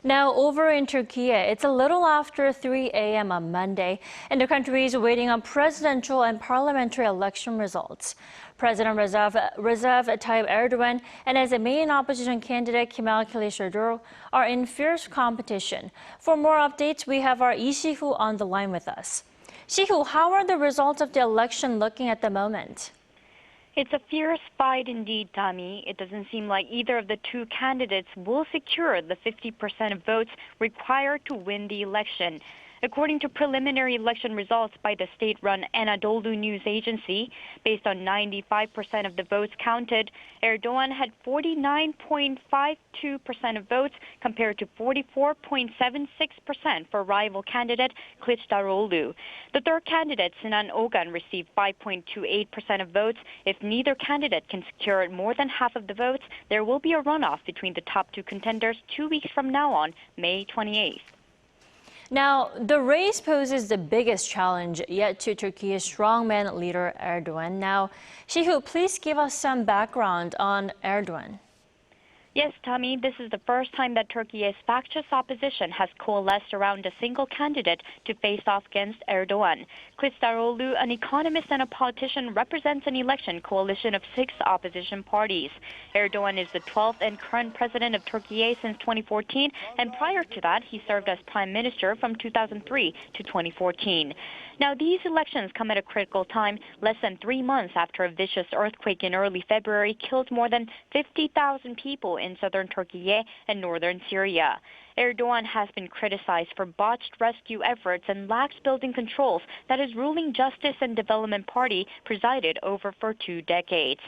Now, over in Türkiye, it's a little after 3 a.m. on Monday, and the country is waiting on presidential and parliamentary election results. President Recep Tayyip Erdogan and his main opposition candidate Kemal Kilicdaroglu are in fierce competition. For more updates, we have our Lee Shi-hoo on the line with us. Shi-hoo, how are the results of the election looking at the moment? It's a fierce fight indeed, Dami. It doesn't seem like either of the two candidates will secure the 50% of votes required to win the election. According to preliminary election results by the state-run Anadolu news agency, based on 95% of the votes counted, Erdogan had 49.52% of votes compared to 44.76% for rival candidate Kilicdaroglu. The third candidate, Sinan Ogan, received 5.28% of votes. If neither candidate can secure more than half of the votes, there will be a runoff between the top two contenders 2 weeks from now on, May 28th. Now, the race poses the biggest challenge yet to Turkey's strongman leader Erdogan. Now, Shi-hoo, please give us some background on Erdogan. Yes, Dami, this is the first time that Turkey's factious opposition has coalesced around a single candidate to face off against Erdogan. Kilicdaroglu, an economist and a politician, represents an election coalition of 6 opposition parties. Erdogan is the 12th and current president of Turkey since 2014, and prior to that, he served as prime minister from 2003 to 2014. Now, these elections come at a critical time, less than 3 months after a vicious earthquake in early February killed more than 50,000 people in southern Türkiye and northern Syria. Erdogan has been criticized for botched rescue efforts and lax building controls that his ruling Justice and Development Party presided over for 2 decades.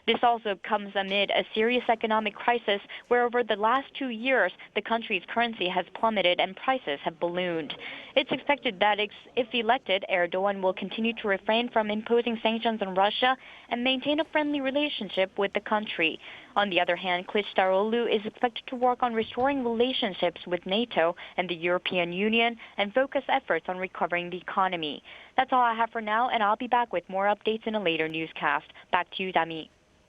This also comes amid a serious economic crisis where over the last 2 years, the country's currency has plummeted and prices have ballooned. It's expected that if elected, Erdogan will continue to refrain from imposing sanctions on Russia and maintain a friendly relationship with the country. On the other hand, Kilicdaroglu is expected to work on restoring relationships with NATO and the European Union and focus efforts on recovering the economy. That's all I have for now, and I'll be back with more updates in a later newscast. Back to you, Dami.